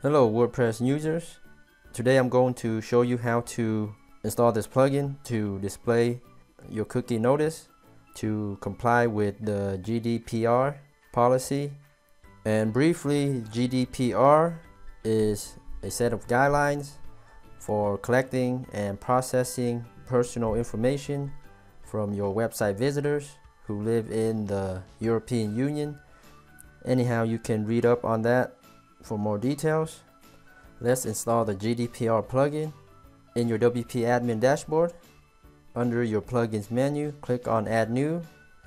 Hello WordPress users. Today I'm going to show you how to install this plugin to display your cookie notice to comply with the GDPR policy. And briefly, GDPR is a set of guidelines for collecting and processing personal information from your website visitors who live in the European Union. Anyhow, you can read up on that for more details. Let's install the GDPR plugin. In your WP admin dashboard, under your plugins menu, click on Add New,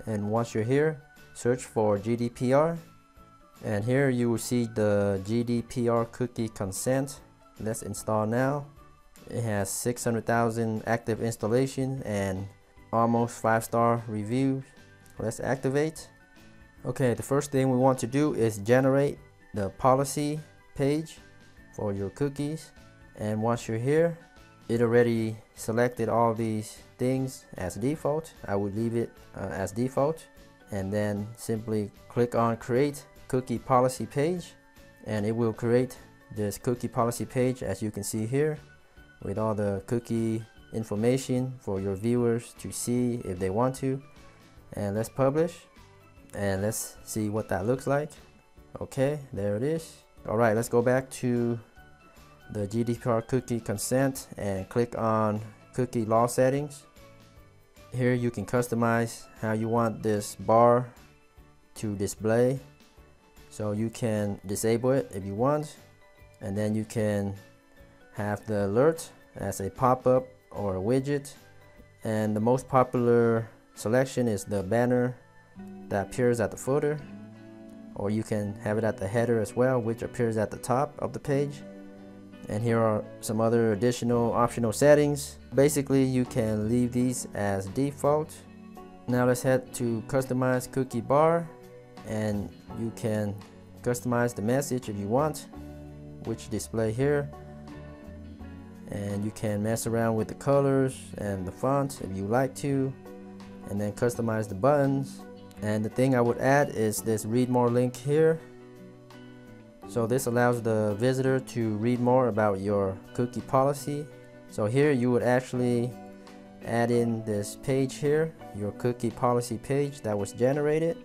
and once you're here, search for GDPR, and here you will see the GDPR Cookie Consent. Let's install now. It has 600,000 active installations and almost 5-star reviews. Let's activate. Okay, the first thing we want to do is generate the policy page for your cookies, and once you're here, it already selected all these things as default. I would leave it as default, and then simply click on create cookie policy page, and it will create this cookie policy page as you can see here, with all the cookie information for your viewers to see if they want to. And let's publish, and let's see what that looks like. Okay, there it is. Alright, let's go back to the GDPR cookie consent and click on cookie law settings. Here you can customize how you want this bar to display. So you can disable it if you want, and then you can have the alert as a pop-up or a widget. And the most popular selection is the banner that appears at the footer, or you can have it at the header as well, which appears at the top of the page. And here are some other additional optional settings. Basically, you can leave these as default. Now let's head to customize cookie bar, and you can customize the message if you want, which display here. And you can mess around with the colors and the font if you like to, and then customize the buttons. And the thing I would add is this read more link here. So this allows the visitor to read more about your cookie policy. So here you would actually add in this page here, your cookie policy page that was generated,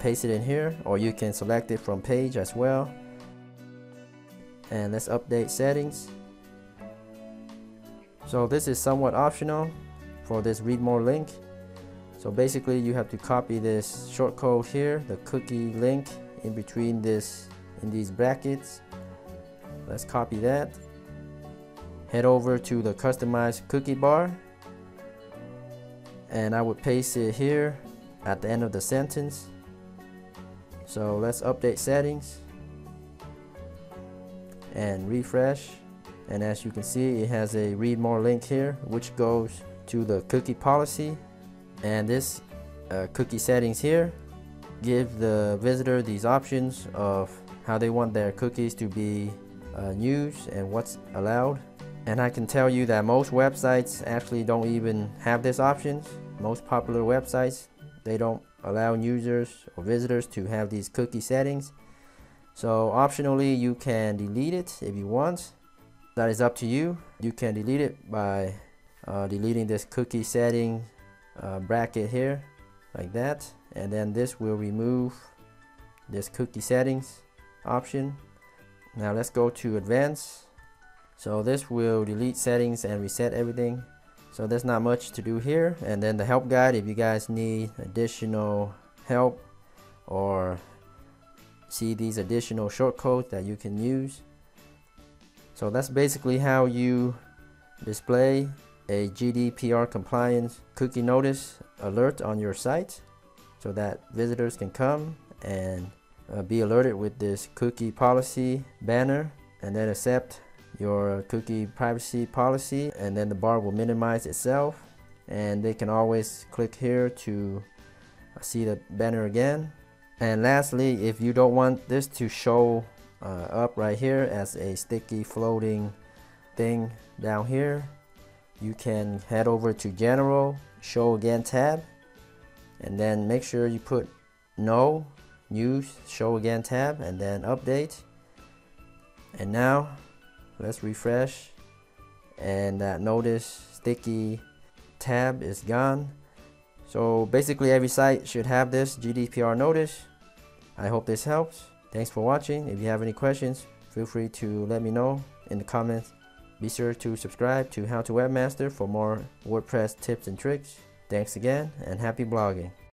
paste it in here, or you can select it from page as well. And let's update settings. So this is somewhat optional for this read more link. So basically you have to copy this shortcode here, the cookie link, in between this, in these brackets. Let's copy that. Head over to the customized cookie bar, and I would paste it here at the end of the sentence. So let's update settings and refresh, and as you can see, it has a read more link here which goes to the cookie policy. And this cookie settings here give the visitor these options of how they want their cookies to be used and what's allowed. And I can tell you that most websites actually don't even have this options. Most popular websites, they don't allow users or visitors to have these cookie settings. So optionally you can delete it if you want. That is up to you. You can delete it by deleting this cookie setting bracket here, like that, and then this will remove this cookie settings option. Now let's go to advanced. So this will delete settings and reset everything. So there's not much to do here. And then the help guide, if you guys need additional help or see these additional shortcodes that you can use. So that's basically how you display a GDPR compliance cookie notice alert on your site, so that visitors can come and be alerted with this cookie policy banner, and then accept your cookie privacy policy, and then the bar will minimize itself, and they can always click here to see the banner again. And lastly, if you don't want this to show up right here as a sticky floating thing down here, you can head over to General, Show Again tab, and then make sure you put No, Use Show Again tab, and then Update. And now let's refresh, and that notice sticky tab is gone. So basically every site should have this GDPR notice. I hope this helps. Thanks for watching. If you have any questions, feel free to let me know in the comments. Be sure to subscribe to How to Webmaster for more WordPress tips and tricks. Thanks again, and happy blogging.